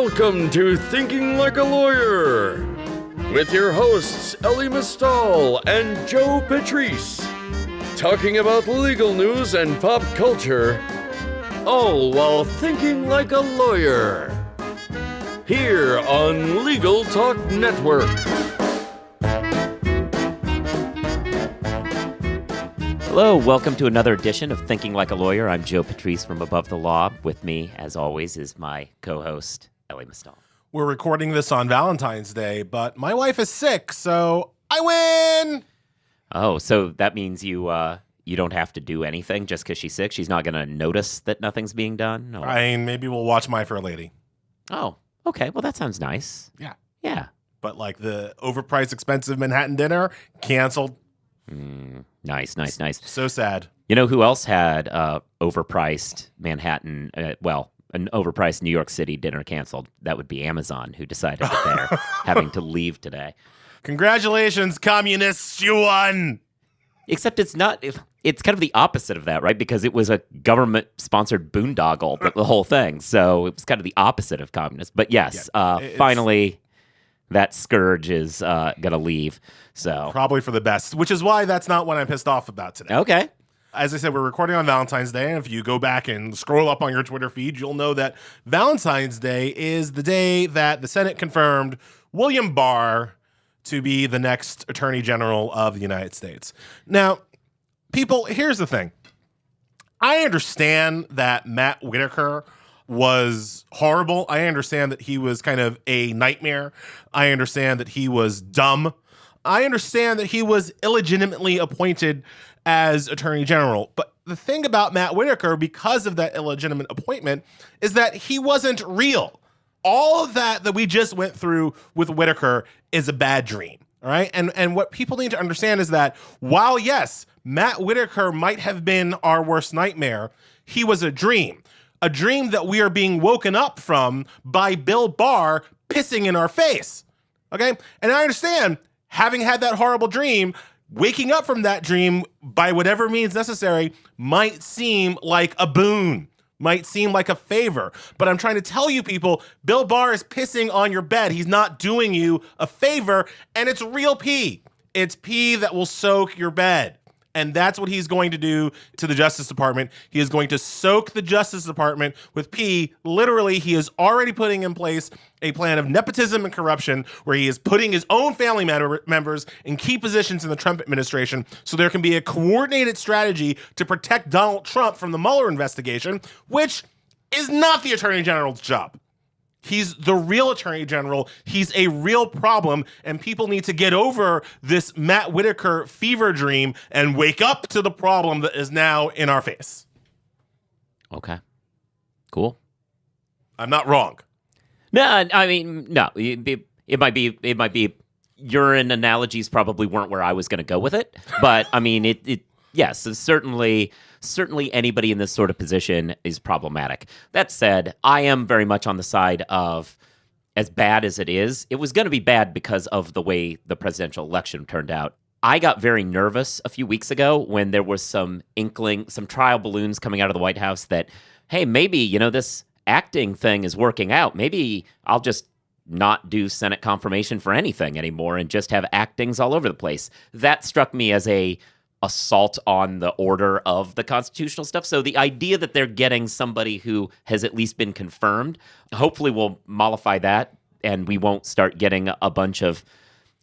Welcome to Thinking Like a Lawyer with your hosts Ellie Mistal and Joe Patrice, talking about legal news and pop culture, all while thinking like a lawyer. Here on Legal Talk Network. Hello, welcome to another edition of Thinking Like a Lawyer. I'm Joe Patrice from Above the Law. With me, as always, is my co-host, Ellie Mistal. We're recording this on Valentine's Day, but my wife is sick, so I win! Oh, so that means you don't have to do anything just because she's sick? She's not going to notice that nothing's being done? Or... I mean, maybe we'll watch My Fair Lady. Oh, okay. Well, that sounds nice. Yeah. Yeah. But like the overpriced, expensive Manhattan dinner, canceled. Nice. So sad. You know who else had overpriced Manhattan, an overpriced New York City dinner canceled? That would be Amazon, who decided that they're having to leave today. Congratulations, communists, you won! Except it's not, it's kind of the opposite of that, right? Because it was a government-sponsored boondoggle, the whole thing. So it was kind of the opposite of communist. But yes, finally, that scourge is going to leave. So probably for the best, which is why that's not what I'm pissed off about today. Okay. As I said, we're recording on Valentine's Day, and if you go back and scroll up on your Twitter feed, you'll know that Valentine's Day is the day that the Senate confirmed William Barr to be the next Attorney General of the United States. Now, people, here's the thing. I understand that Matt Whitaker was horrible. I understand that he was kind of a nightmare. I understand that he was dumb. I understand that he was illegitimately appointed as Attorney General. But the thing about Matt Whitaker, because of that illegitimate appointment, is that he wasn't real. All of that we just went through with Whitaker is a bad dream. All right. And what people need to understand is that while, yes, Matt Whitaker might have been our worst nightmare, he was a dream that we are being woken up from by Bill Barr pissing in our face. Okay. And I understand, having had that horrible dream, waking up from that dream by whatever means necessary might seem like a boon, might seem like a favor. But I'm trying to tell you people, Bill Barr is pissing on your bed. He's not doing you a favor, and it's real pee. It's pee that will soak your bed. And that's what he's going to do to the Justice Department. He is going to soak the Justice Department with pee. Literally, he is already putting in place a plan of nepotism and corruption where he is putting his own family members in key positions in the Trump administration so there can be a coordinated strategy to protect Donald Trump from the Mueller investigation, which is not the Attorney General's job. He's the real Attorney General. He's a real problem, and people need to get over this Matt Whitaker fever dream and wake up to the problem that is now in our face. Okay. Cool. I'm not wrong. No, I mean, no. It might be urine analogies probably weren't where I was going to go with it, but I mean, yes, certainly anybody in this sort of position is problematic. That said, I am very much on the side of, as bad as it was going to be bad because of the way the presidential election turned out. I got very nervous a few weeks ago when there was some trial balloons coming out of the White House that, hey, maybe, this acting thing is working out. Maybe I'll just not do Senate confirmation for anything anymore and just have actings all over the place. That struck me as a assault on the order of the constitutional stuff. So the idea that they're getting somebody who has at least been confirmed, hopefully will mollify that, and we won't start getting a bunch of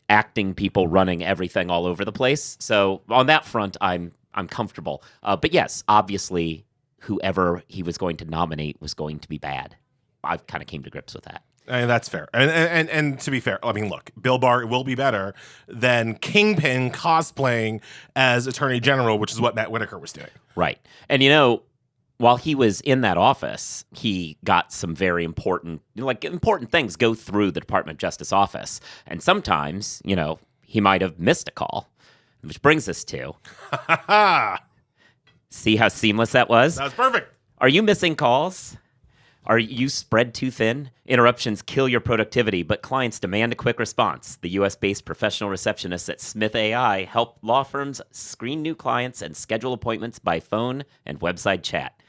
acting people running everything all over the place. So on that front, I'm comfortable. But yes, obviously, whoever he was going to nominate was going to be bad. I've kind of came to grips with that. And that's fair. And to be fair, I mean, look, Bill Barr will be better than Kingpin cosplaying as Attorney General, which is what Matt Whitaker was doing. Right. And, while he was in that office, he got some very important things go through the Department of Justice office. And sometimes, he might have missed a call, which brings us to... See how seamless that was? That was perfect. Are you missing calls? Are you spread too thin? Interruptions kill your productivity, but clients demand a quick response. The U.S.-based professional receptionists at Smith AI help law firms screen new clients and schedule appointments by phone and website chat.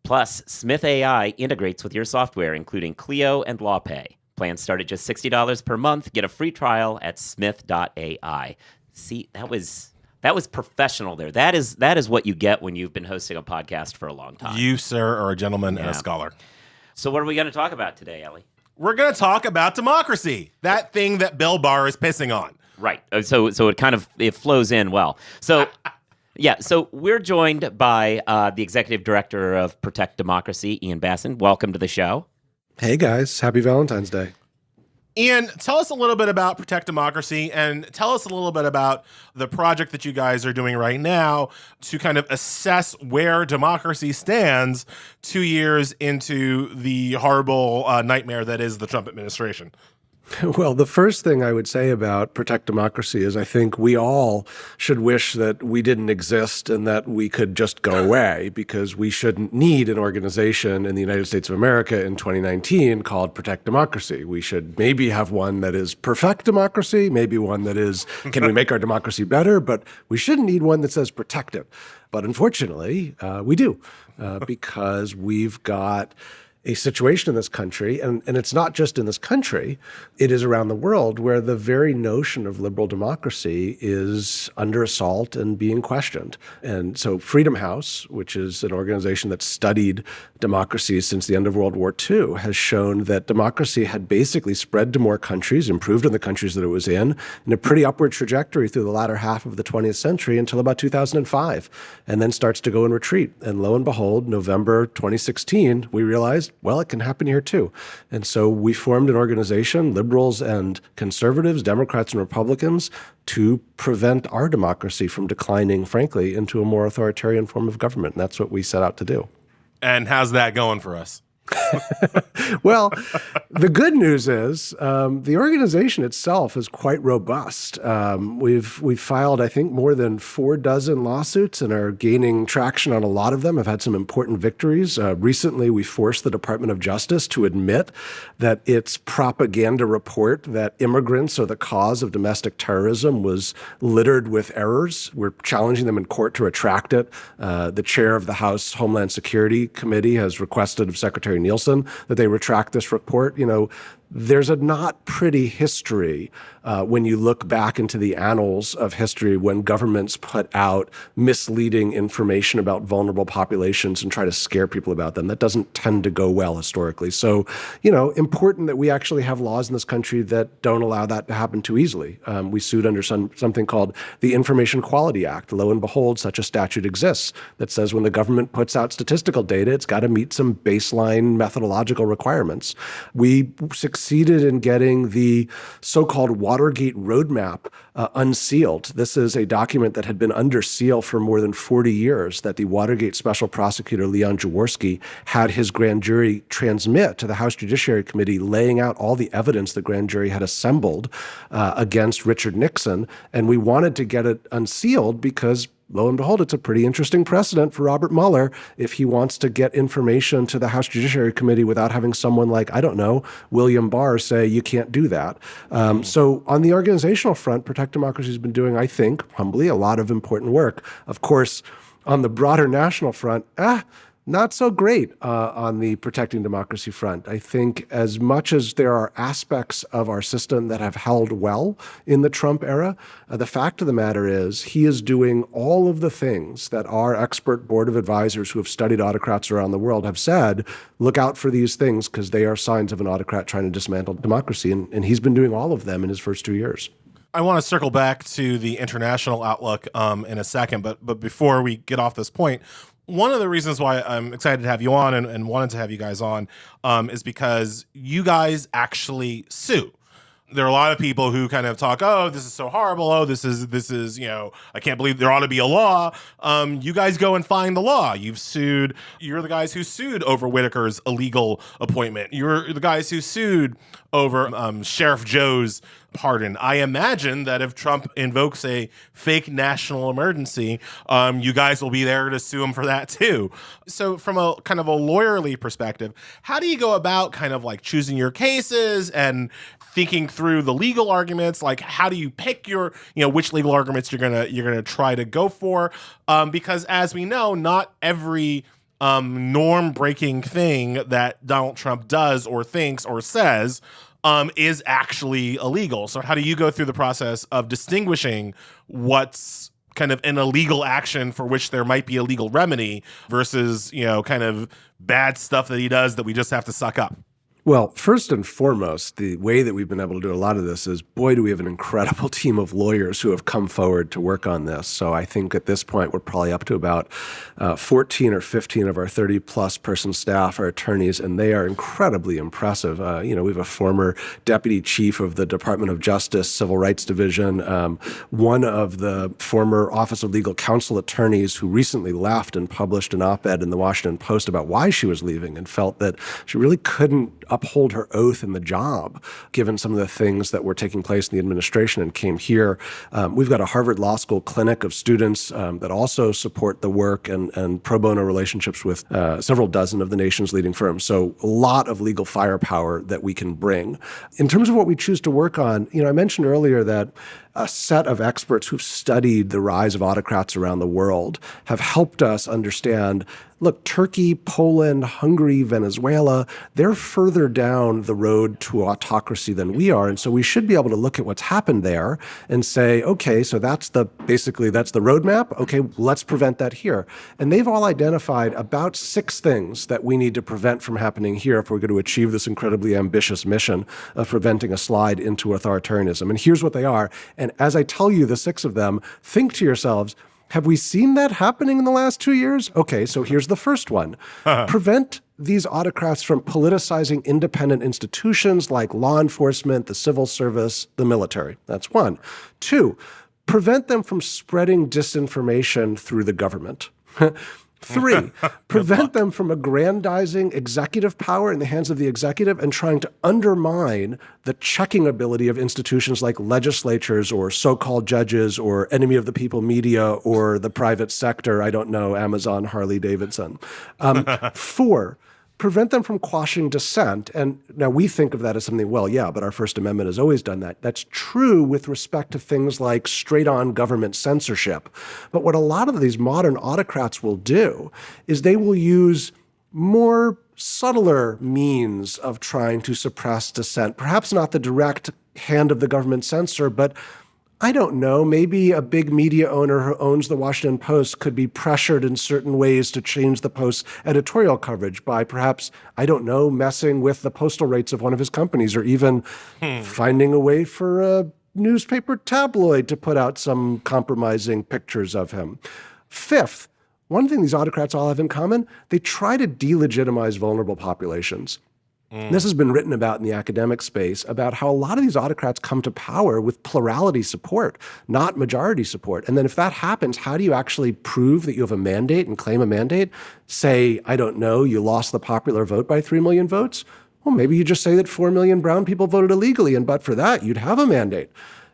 Plus, Smith AI integrates with your software, including Clio and LawPay. Plans start at just $60 per month. Get a free trial at smith.ai. See, that was professional there. That is what you get when you've been hosting a podcast for a long time. You, sir, are a gentleman and a scholar. So what are we going to talk about today, Ellie? We're going to talk about democracy, that thing that Bill Barr is pissing on. Right. So it kind of flows in well. So yeah. So we're joined by the executive director of Protect Democracy, Ian Bassin. Welcome to the show. Hey guys, happy Valentine's Day. Ian, tell us a little bit about Protect Democracy and tell us a little bit about the project that you guys are doing right now to kind of assess where democracy stands 2 years into the horrible nightmare that is the Trump administration. Well, the first thing I would say about Protect Democracy is I think we all should wish that we didn't exist and that we could just go away, because we shouldn't need an organization in the United States of America in 2019 called Protect Democracy. We should maybe have one that is Perfect Democracy, maybe one that is, can we make our democracy better? But we shouldn't need one that says protect it. But unfortunately, we do, because we've got a situation in this country, and it's not just in this country, it is around the world, where the very notion of liberal democracy is under assault and being questioned. And so Freedom House, which is an organization that studied democracy since the end of World War II, has shown that democracy had basically spread to more countries, improved in the countries that it was in a pretty upward trajectory through the latter half of the 20th century until about 2005, and then starts to go in retreat. And lo and behold, November 2016, we realized, well, it can happen here too. And so we formed an organization, liberals and conservatives, Democrats and Republicans, to prevent our democracy from declining, frankly, into a more authoritarian form of government. And that's what we set out to do. And how's that going for us? Well, the good news is the organization itself is quite robust. We've filed, I think, more than 4 dozen lawsuits and are gaining traction on a lot of them. Have had some important victories. Recently, we forced the Department of Justice to admit that its propaganda report that immigrants are the cause of domestic terrorism was littered with errors. We're challenging them in court to retract it. The chair of the House Homeland Security Committee has requested of Secretary Nielsen that they retract this report. You know, there's a not pretty history when you look back into the annals of history when governments put out misleading information about vulnerable populations and try to scare people about them. That doesn't tend to go well historically. So, you know, important that we actually have laws in this country that don't allow that to happen too easily. We sued under something called the Information Quality Act. Lo and behold, such a statute exists that says when the government puts out statistical data, it's got to meet some baseline methodological requirements. We succeeded in getting the so-called Watergate Roadmap unsealed. This is a document that had been under seal for more than 40 years that the Watergate Special Prosecutor Leon Jaworski had his grand jury transmit to the House Judiciary Committee, laying out all the evidence the grand jury had assembled against Richard Nixon. And we wanted to get it unsealed because, lo and behold, it's a pretty interesting precedent for Robert Mueller if he wants to get information to the House Judiciary Committee without having someone like, I don't know, William Barr say, you can't do that. So on the organizational front, Protect Democracy has been doing, I think, humbly, a lot of important work. Of course, on the broader national front, not so great on the protecting democracy front. I think as much as there are aspects of our system that have held well in the Trump era, the fact of the matter is he is doing all of the things that our expert board of advisors who have studied autocrats around the world have said, look out for these things because they are signs of an autocrat trying to dismantle democracy. And he's been doing all of them in his first 2 years. I want to circle back to the international outlook in a second, but before we get off this point, one of the reasons why I'm excited to have you on and wanted to have you guys on is because you guys actually sue. There are a lot of people who kind of talk, oh, this is so horrible. Oh, this is, you know, I can't believe there ought to be a law. You guys go and find the law. You're the guys who sued over Whitaker's illegal appointment. You're the guys who sued over Sheriff Joe's pardon. I imagine that if Trump invokes a fake national emergency, you guys will be there to sue him for that too. So from a kind of a lawyerly perspective, how do you go about kind of like choosing your cases and thinking through the legal arguments? Like, how do you pick your, you know, which legal arguments you're gonna try to go for? Because as we know, not every norm-breaking thing that Donald Trump does or thinks or says is actually illegal. So how do you go through the process of distinguishing what's kind of an illegal action for which there might be a legal remedy versus, kind of bad stuff that he does that we just have to suck up? Well, first and foremost, the way that we've been able to do a lot of this is, boy, do we have an incredible team of lawyers who have come forward to work on this. So I think at this point, we're probably up to about 14 or 15 of our 30-plus person staff are attorneys, and they are incredibly impressive. We have a former deputy chief of the Department of Justice Civil Rights Division, one of the former Office of Legal Counsel attorneys who recently left and published an op-ed in the Washington Post about why she was leaving and felt that she really couldn't uphold her oath in the job, given some of the things that were taking place in the administration, and came here. We've got a Harvard Law School clinic of students that also support the work and pro bono relationships with several dozen of the nation's leading firms. So a lot of legal firepower that we can bring. In terms of what we choose to work on, I mentioned earlier that a set of experts who've studied the rise of autocrats around the world have helped us understand, look, Turkey, Poland, Hungary, Venezuela, they're further down the road to autocracy than we are. And so we should be able to look at what's happened there and say, okay, so that's the roadmap. Okay, let's prevent that here. And they've all identified about 6 things that we need to prevent from happening here if we're going to achieve this incredibly ambitious mission of preventing a slide into authoritarianism. And here's what they are. And as I tell you the 6 of them, think to yourselves, have we seen that happening in the last 2 years? Okay, so here's the first one. Prevent these autocrats from politicizing independent institutions like law enforcement, the civil service, the military. That's 1. 2, prevent them from spreading disinformation through the government. 3, prevent them from aggrandizing executive power in the hands of the executive and trying to undermine the checking ability of institutions like legislatures or so-called judges or enemy of the people media or the private sector, I don't know, Amazon, Harley Davidson. 4, prevent them from quashing dissent. And now we think of that as something, well, yeah, but our First Amendment has always done that. That's true with respect to things like straight-on government censorship. But what a lot of these modern autocrats will do is they will use more subtler means of trying to suppress dissent. Perhaps not the direct hand of the government censor, but I don't know, maybe a big media owner who owns the Washington Post could be pressured in certain ways to change the Post's editorial coverage by perhaps, I don't know, messing with the postal rates of one of his companies or even finding a way for a newspaper tabloid to put out some compromising pictures of him. 5th, one thing these autocrats all have in common, they try to delegitimize vulnerable populations. This has been written about in the academic space about how a lot of these autocrats come to power with plurality support, not majority support. And then if that happens, how do you actually prove that you have a mandate and claim a mandate? Say, I don't know, you lost the popular vote by 3 million votes? Well, maybe you just say that 4 million brown people voted illegally, and but for that, you'd have a mandate.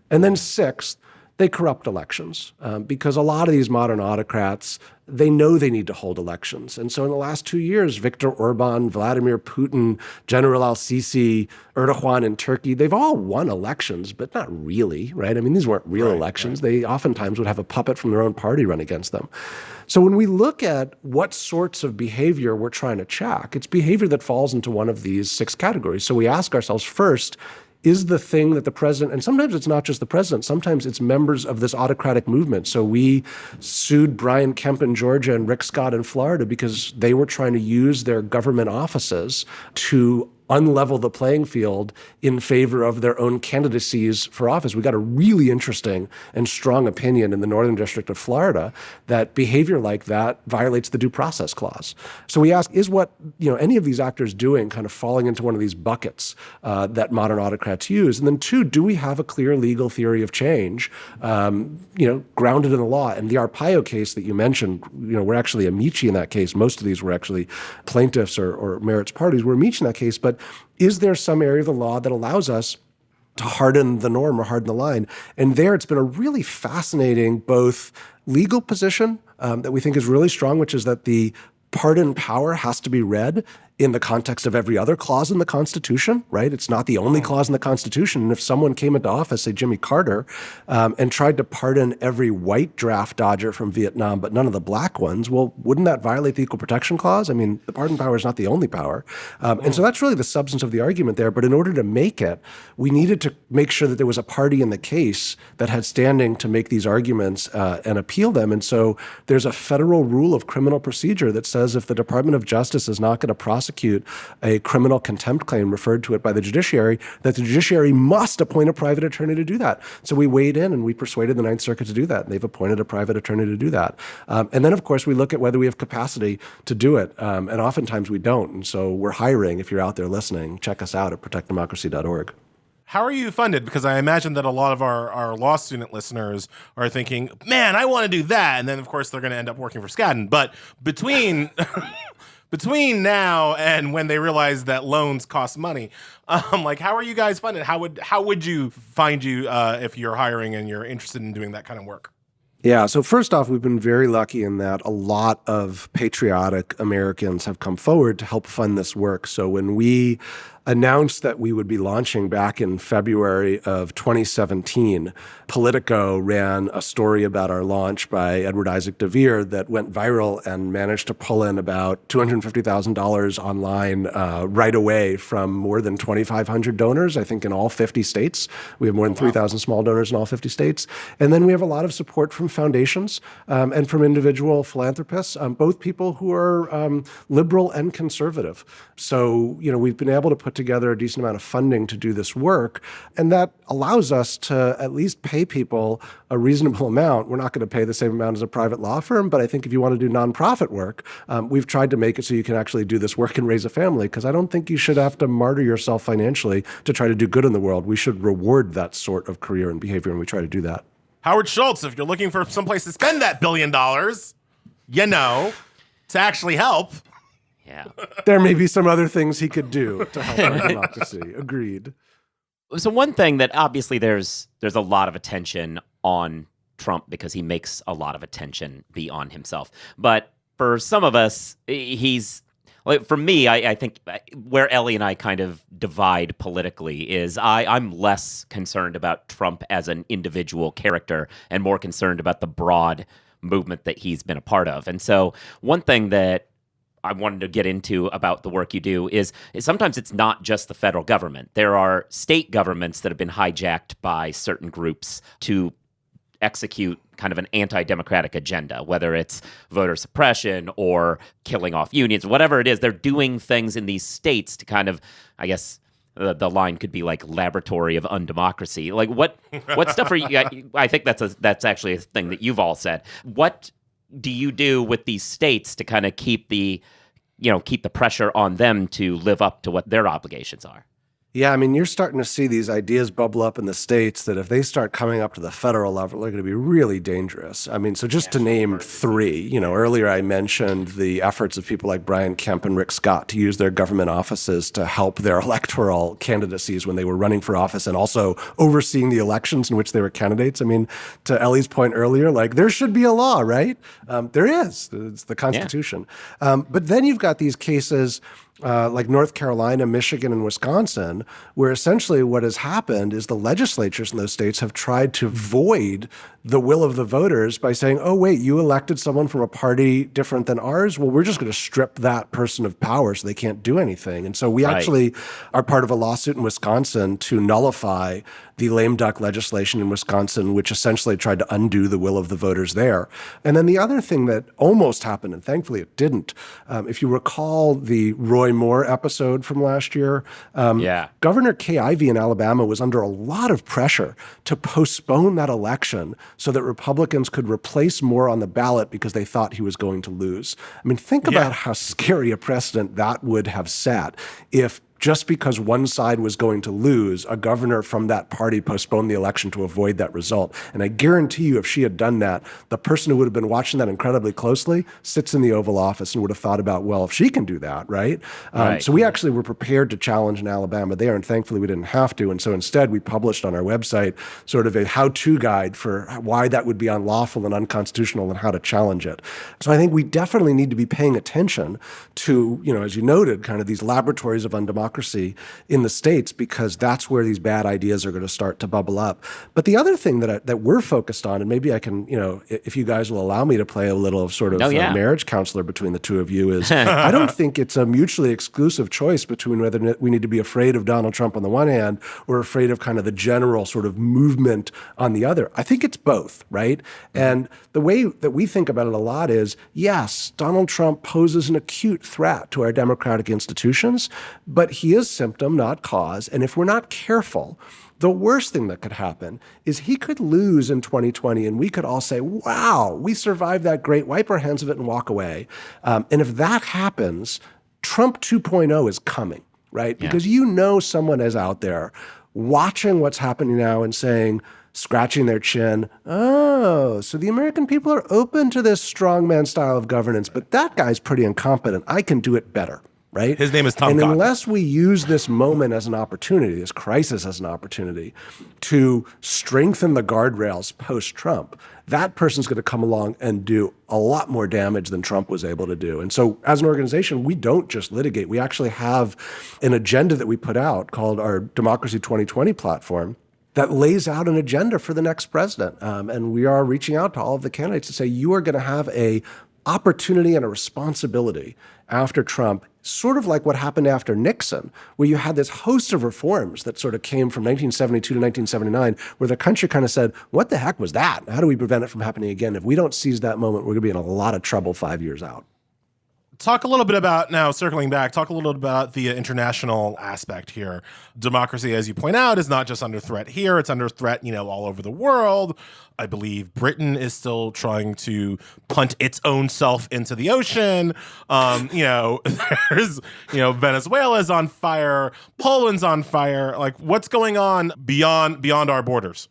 And then 6th, they corrupt elections because a lot of these modern autocrats, they know they need to hold elections. And so in the last 2 years, Viktor Orban, Vladimir Putin, General al-Sisi, Erdogan in Turkey, they've all won elections, but not really, right? I mean, these weren't real elections. Right. They oftentimes would have a puppet from their own party run against them. So when we look at what sorts of behavior we're trying to check, it's behavior that falls into one of these 6 categories. So we ask ourselves first, is the thing that the president, and sometimes it's not just the president, sometimes it's members of this autocratic movement. So we sued Brian Kemp in Georgia and Rick Scott in Florida because they were trying to use their government offices to unlevel the playing field in favor of their own candidacies for office. We got a really interesting and strong opinion in the Northern District of Florida that behavior like that violates the Due Process Clause. So we ask, is what any of these actors doing kind of falling into one of these buckets that modern autocrats use? And then 2, do we have a clear legal theory of change, grounded in the law? And the Arpaio case that you mentioned, we're actually amici in that case. Most of these were actually plaintiffs or merits parties. We're amici in that case, but is there some area of the law that allows us to harden the norm or harden the line? And there it's been a really fascinating both legal position that we think is really strong, which is that the pardon power has to be read in the context of every other clause in the Constitution, right? It's not the only clause in the Constitution. And if someone came into office, say Jimmy Carter, and tried to pardon every white draft dodger from Vietnam, but none of the black ones, well, wouldn't that violate the Equal Protection Clause? I mean, the pardon power is not the only power. And so that's really the substance of the argument there. But in order to make it, we needed to make sure that there was a party in the case that had standing to make these arguments and appeal them. And so there's a federal rule of criminal procedure that says if the Department of Justice is not going to prosecute a criminal contempt claim referred to it by the judiciary, that the judiciary must appoint a private attorney to do that. So we weighed in and we persuaded the Ninth Circuit to do that. And they've appointed a private attorney to do that. And then, of course, we look at whether we have capacity to do it. And oftentimes we don't. And so we're hiring. If you're out there listening, check us out at protectdemocracy.org. How are you funded? Because I imagine that a lot of our law student listeners are thinking, man, I want to do that. And then, of course, they're going to end up working for Skadden. But between now and when they realize that loans cost money, like, how are you guys funded? How would you find you if you're hiring and you're interested in doing that kind of work? Yeah, so first off, we've been very lucky in that a lot of patriotic Americans have come forward to help fund this work. So when we announced that we would be launching back in February of 2017, Politico ran a story about our launch by Edward Isaac DeVere that went viral and managed to pull in about $250,000 online right away from more than 2,500 donors, I think in all 50 states. We have more than 3,000 small donors in all 50 states. And then we have a lot of support from foundations and from individual philanthropists, both people who are liberal and conservative. So, we've been able to put together a decent amount of funding to do this work, and that allows us to at least pay people a reasonable amount. We're not going to pay the same amount as a private law firm, but I think if you want to do nonprofit work, we've tried to make it so you can actually do this work and raise a family, because I don't think you should have to martyr yourself financially to try to do good in the world. We should reward that sort of career and behavior, and we try to do that. Howard Schultz, if you're looking for someplace to spend that $1 billion, to actually help. Yeah. There may be some other things he could do to help our democracy. Agreed. So one thing that obviously there's a lot of attention on Trump because he makes a lot of attention be on himself. But for some of us, he's like, for me, I think where Ellie and I kind of divide politically is I'm less concerned about Trump as an individual character and more concerned about the broad movement that he's been a part of. And so one thing that I wanted to get into about the work you do is sometimes it's not just the federal government. There are state governments that have been hijacked by certain groups to execute kind of an anti-democratic agenda, whether it's voter suppression or killing off unions, whatever it is. They're doing things in these states to kind of, I guess, the line could be like laboratory of undemocracy. Like what stuff are you? I think that's actually a thing that you've all said. What do you do with these states to kind of keep the pressure on them to live up to what their obligations are? Yeah, I mean, you're starting to see these ideas bubble up in the states that if they start coming up to the federal level, they're going to be really dangerous. I mean, so just to name three, earlier I mentioned the efforts of people like Brian Kemp and Rick Scott to use their government offices to help their electoral candidacies when they were running for office and also overseeing the elections in which they were candidates. I mean, to Ellie's point earlier, like there should be a law, right? There is. It's the Constitution. Yeah. But then you've got these cases like North Carolina, Michigan, and Wisconsin, where essentially what has happened is the legislatures in those states have tried to void the will of the voters by saying, oh, wait, you elected someone from a party different than ours? Well, we're just going to strip that person of power so they can't do anything. And so we actually are part of a lawsuit in Wisconsin to nullify the lame duck legislation in Wisconsin, which essentially tried to undo the will of the voters there. And then the other thing that almost happened, and thankfully it didn't, if you recall the Roy Moore episode from last year, Governor Kay Ivey in Alabama was under a lot of pressure to postpone that election so that Republicans could replace Moore on the ballot because they thought he was going to lose. I mean, think about how scary a precedent that would have set if just because one side was going to lose, a governor from that party postponed the election to avoid that result. And I guarantee you, if she had done that, the person who would have been watching that incredibly closely sits in the Oval Office and would have thought about, well, if she can do that, right? Right. So we actually were prepared to challenge in Alabama there, and thankfully we didn't have to. And so instead, we published on our website sort of a how-to guide for why that would be unlawful and unconstitutional and how to challenge it. So I think we definitely need to be paying attention to, as you noted, kind of these laboratories of undemocracy in the states, because that's where these bad ideas are going to start to bubble up. But the other thing that we're focused on, and maybe I can, if you guys will allow me to play a little of sort of marriage counselor between the two of you, is I don't think it's a mutually exclusive choice between whether we need to be afraid of Donald Trump on the one hand or afraid of kind of the general sort of movement on the other. I think it's both, right? And the way that we think about it a lot is, yes, Donald Trump poses an acute threat to our democratic institutions, but he is symptom, not cause. And if we're not careful, the worst thing that could happen is he could lose in 2020 and we could all say, wow, we survived that great, wipe our hands of it and walk away. And if that happens, Trump 2.0 is coming, right? Yeah. Because someone is out there watching what's happening now and saying, scratching their chin, oh, so the American people are open to this strongman style of governance, but that guy's pretty incompetent. I can do it better. Right? His name is Tom And Cotton. unless we use this moment as an opportunity, this crisis as an opportunity to strengthen the guardrails post-Trump, that person's going to come along and do a lot more damage than Trump was able to do. And so as an organization, we don't just litigate. We actually have an agenda that we put out called our Democracy 2020 platform that lays out an agenda for the next president. And we are reaching out to all of the candidates to say, you are going to have a opportunity and a responsibility after Trump, sort of like what happened after Nixon, where you had this host of reforms that sort of came from 1972 to 1979, where the country kind of said, what the heck was that? How do we prevent it from happening again? If we don't seize that moment, we're going to be in a lot of trouble 5 years out. Talk a little bit about, now circling back, talk a little bit about the international aspect here. Democracy, as you point out, is not just under threat here, it's under threat, all over the world. I believe Britain is still trying to punt its own self into the ocean. There's, Venezuela's on fire, Poland's on fire. Like, what's going on beyond our borders?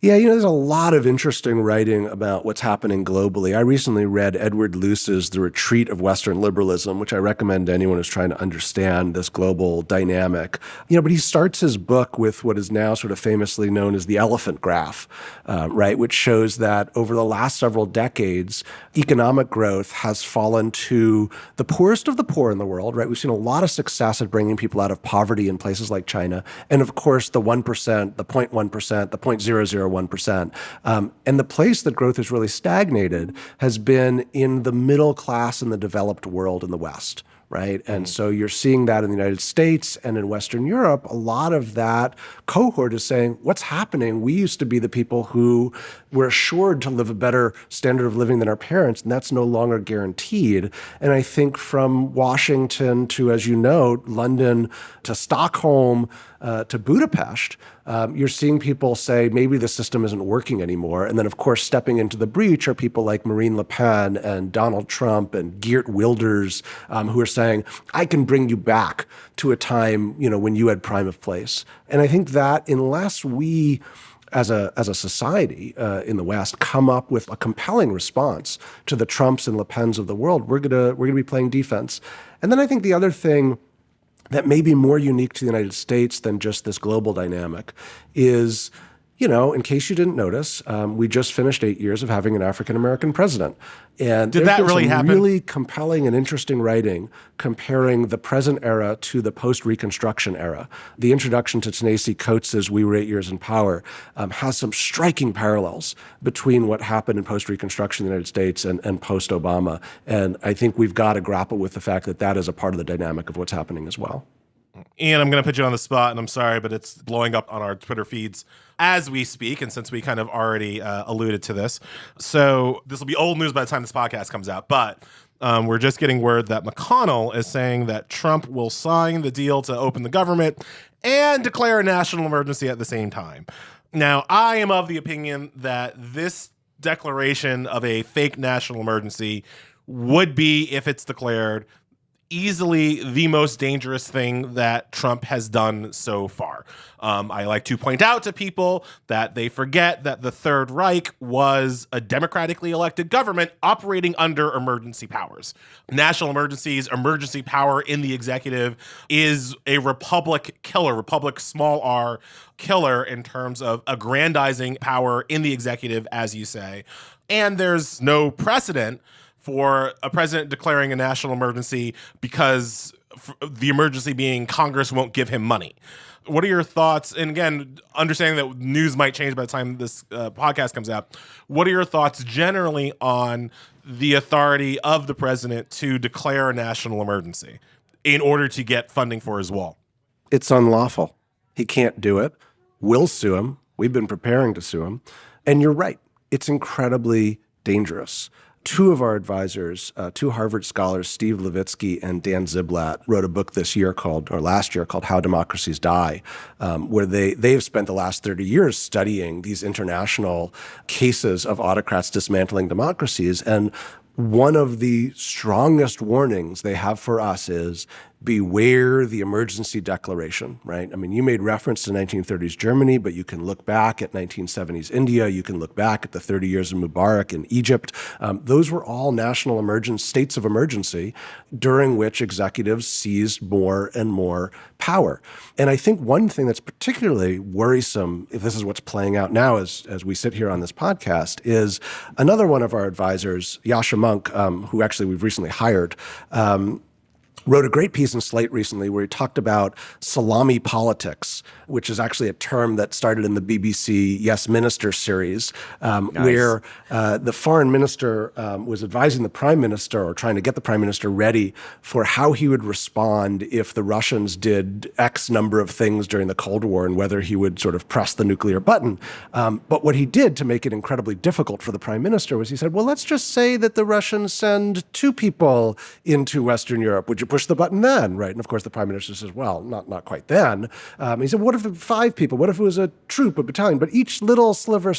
Yeah, there's a lot of interesting writing about what's happening globally. I recently read Edward Luce's The Retreat of Western Liberalism, which I recommend to anyone who's trying to understand this global dynamic. But he starts his book with what is now sort of famously known as the elephant graph, right, which shows that over the last several decades, economic growth has fallen to the poorest of the poor in the world, right? We've seen a lot of success at bringing people out of poverty in places like China. And of course, the 1%, the 0.1%, the 0.001%. And the place that growth has really stagnated has been in the middle class in the developed world in the West, right? And so you're seeing that in the United States and in Western Europe. A lot of that cohort is saying, what's happening? We used to be the people who were assured to live a better standard of living than our parents, and that's no longer guaranteed. And I think from Washington to, as you know, London to Stockholm to Budapest, you're seeing people say maybe the system isn't working anymore. And then, of course, stepping into the breach are people like Marine Le Pen and Donald Trump and Geert Wilders, who are saying, I can bring you back to a time, when you had prime of place. And I think that unless we as a society in the West come up with a compelling response to the Trumps and Le Pens of the world, we're gonna be playing defense. And then I think the other thing that may be more unique to the United States than just this global dynamic is, in case you didn't notice, we just finished 8 years of having an African-American president. And did that really happen? Really compelling and interesting writing comparing the present era to the post-Reconstruction era. The introduction to Ta-Nehisi Coates's We Were 8 Years in Power has some striking parallels between what happened in post-Reconstruction in the United States and post-Obama. And I think we've got to grapple with the fact that that is a part of the dynamic of what's happening as well. Ian, I'm going to put you on the spot, and I'm sorry, but it's blowing up on our Twitter feeds as we speak, and since we kind of already alluded to this. So this will be old news by the time this podcast comes out, but we're just getting word that McConnell is saying that Trump will sign the deal to open the government and declare a national emergency at the same time. Now, I am of the opinion that this declaration of a fake national emergency would be, if it's declared, easily the most dangerous thing that Trump has done so far. I like to point out to people that they forget that the Third Reich was a democratically elected government operating under emergency powers. National emergencies, emergency power in the executive is a republic killer, republic small r killer in terms of aggrandizing power in the executive, as you say. And there's no precedent for a president declaring a national emergency because the emergency being Congress won't give him money. What are your thoughts? And again, understanding that news might change by the time this podcast comes out, what are your thoughts generally on the authority of the president to declare a national emergency in order to get funding for his wall? It's unlawful. He can't do it. We'll sue him. We've been preparing to sue him. And you're right. It's incredibly dangerous. Two of our advisors, two Harvard scholars, Steve Levitsky and Dan Ziblatt, wrote a book last year called How Democracies Die, where they've spent the last 30 years studying these international cases of autocrats dismantling democracies. And one of the strongest warnings they have for us is beware the emergency declaration, right? I mean, you made reference to 1930s Germany, but you can look back at 1970s India. You can look back at the 30 years of Mubarak in Egypt. Those were all national states of emergency during which executives seized more and more power. And I think one thing that's particularly worrisome, if this is what's playing out now as we sit here on this podcast, is another one of our advisors, Yascha Mounk, who actually we've recently hired, wrote a great piece in Slate recently where he talked about salami politics, which is actually a term that started in the BBC Yes Minister series, where the foreign minister was advising the prime minister or trying to get the prime minister ready for how he would respond if the Russians did X number of things during the Cold War and whether he would sort of press the nuclear button. But what he did to make it incredibly difficult for the prime minister was he said, well, let's just say that the Russians send 2 people into Western Europe. Would you push the button then, right? And of course, the prime minister says, well, not quite then. He said, what if 5 people? What if it was a troop, a battalion? But each little sliver.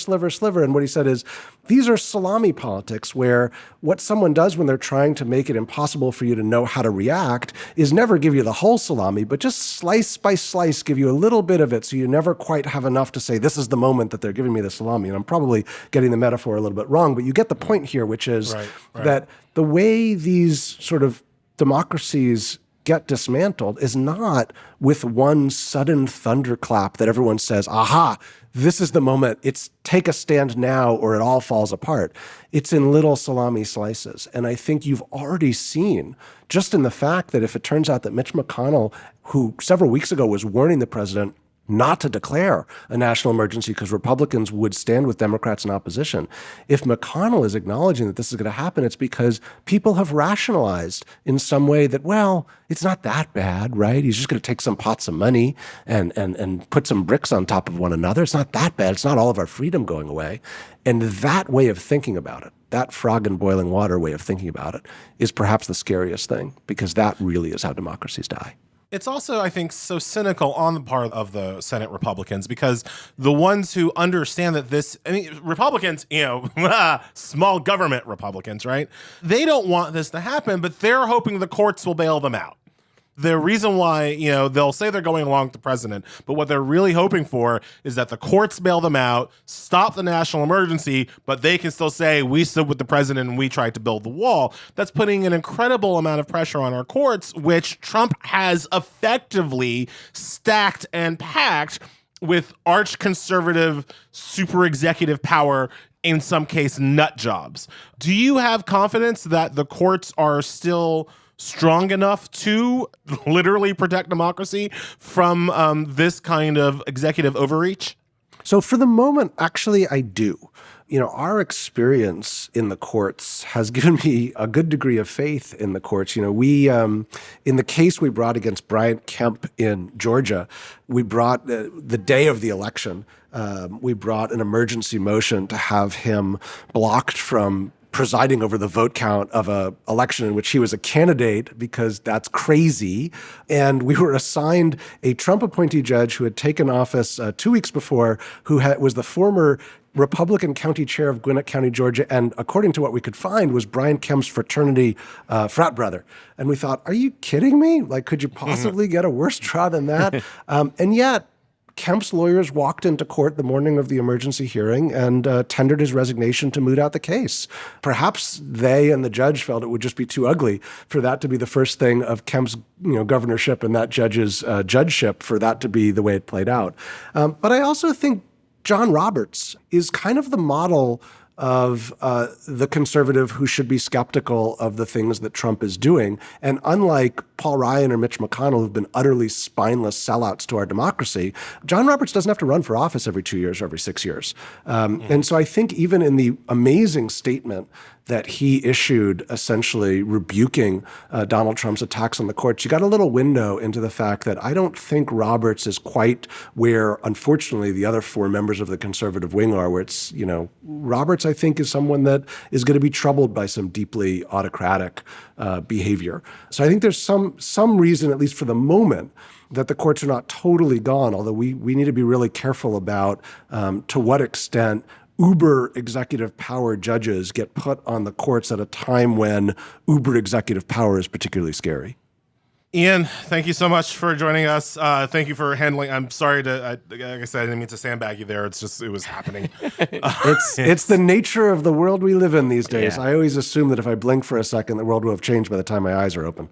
And what he said is, these are salami politics where what someone does when they're trying to make it impossible for you to know how to react is never give you the whole salami, but just slice by slice give you a little bit of it so you never quite have enough to say, this is the moment that they're giving me the salami. And I'm probably getting the metaphor a little bit wrong, but you get the point here, which is that the way these sort of democracies get dismantled is not with one sudden thunderclap that everyone says, aha, this is the moment. It's take a stand now or it all falls apart. It's in little salami slices. And I think you've already seen, just in the fact that if it turns out that Mitch McConnell, who several weeks ago was warning the president not to declare a national emergency because Republicans would stand with Democrats in opposition. If McConnell is acknowledging that this is going to happen, it's because people have rationalized in some way that, well, it's not that bad, right? He's just going to take some pots of money and put some bricks on top of one another. It's not that bad. It's not all of our freedom going away. And that way of thinking about it, that frog in boiling water way of thinking about it, is perhaps the scariest thing, because that really is how democracies die. It's also, I think, so cynical on the part of the Senate Republicans, because the ones who understand that Republicans, small government Republicans, right? They don't want this to happen, but they're hoping the courts will bail them out. The reason why, they'll say they're going along with the president, but what they're really hoping for is that the courts bail them out, stop the national emergency, but they can still say, we stood with the president and we tried to build the wall. That's putting an incredible amount of pressure on our courts, which Trump has effectively stacked and packed with arch-conservative, super executive power, in some case, nut jobs. Do you have confidence that the courts are still strong enough to literally protect democracy from this kind of executive overreach? So for the moment, actually, I do. Our experience in the courts has given me a good degree of faith in the courts. We, in the case we brought against Bryant Kemp in Georgia, we brought the day of the election, we brought an emergency motion to have him blocked from presiding over the vote count of an election in which he was a candidate, because that's crazy. And we were assigned a Trump appointee judge who had taken office 2 weeks before, who was the former Republican county chair of Gwinnett County, Georgia, and according to what we could find, was Brian Kemp's fraternity frat brother. And we thought, are you kidding me? Like, could you possibly get a worse draw than that? And yet, Kemp's lawyers walked into court the morning of the emergency hearing and tendered his resignation to moot out the case. Perhaps they and the judge felt it would just be too ugly for that to be the first thing of Kemp's governorship and that judge's judgeship for that to be the way it played out. But I also think John Roberts is kind of the model of the conservative who should be skeptical of the things that Trump is doing. And unlike Paul Ryan or Mitch McConnell, who've been utterly spineless sellouts to our democracy, John Roberts doesn't have to run for office every 2 years or every 6 years. And so I think even in the amazing statement that he issued essentially rebuking Donald Trump's attacks on the courts, you got a little window into the fact that I don't think Roberts is quite where, unfortunately, the other four members of the conservative wing are, where it's, Roberts, I think, is someone that is going to be troubled by some deeply autocratic behavior. So I think there's some reason, at least for the moment, that the courts are not totally gone, although we need to be really careful about to what extent uber executive power judges get put on the courts at a time when uber executive power is particularly scary. Ian, thank you so much for joining us. Thank you for handling. I'm sorry to, like I said, I didn't mean to sandbag you there. It's just, it was happening. It's the nature of the world we live in these days. Yeah. I always assume that if I blink for a second, the world will have changed by the time my eyes are open.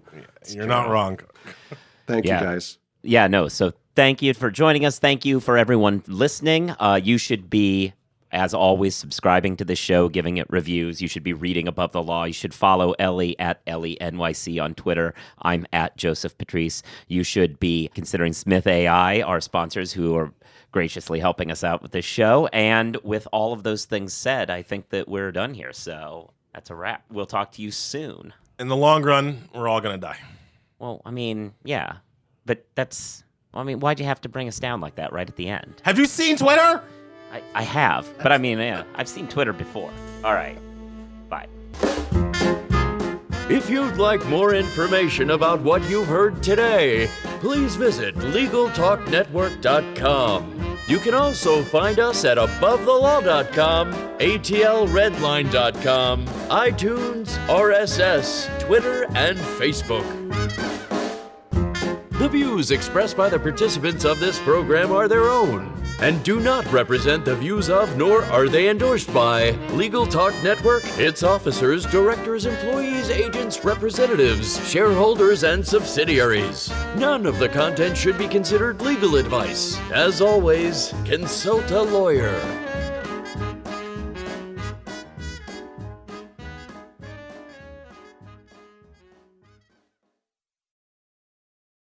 You're not wrong. Thank you, guys. Yeah, no. So thank you for joining us. Thank you for everyone listening. You should be, as always, subscribing to the show, giving it reviews. You should be reading Above the Law. You should follow Ellie at Ellie NYC on Twitter. I'm at Joseph Patrice. You should be considering Smith AI, our sponsors who are graciously helping us out with this show. And with all of those things said, I think that we're done here. So that's a wrap. We'll talk to you soon. In the long run, we're all going to die. Well, I mean, yeah. But why'd you have to bring us down like that right at the end? Have you seen Twitter? I have, but I've seen Twitter before. All right, bye. If you'd like more information about what you've heard today, please visit LegalTalkNetwork.com. You can also find us at AboveTheLaw.com, ATLRedline.com, iTunes, RSS, Twitter, and Facebook. The views expressed by the participants of this program are their own and do not represent the views of, nor are they endorsed by, Legal Talk Network, its officers, directors, employees, agents, representatives, shareholders, and subsidiaries. None of the content should be considered legal advice. As always, consult a lawyer.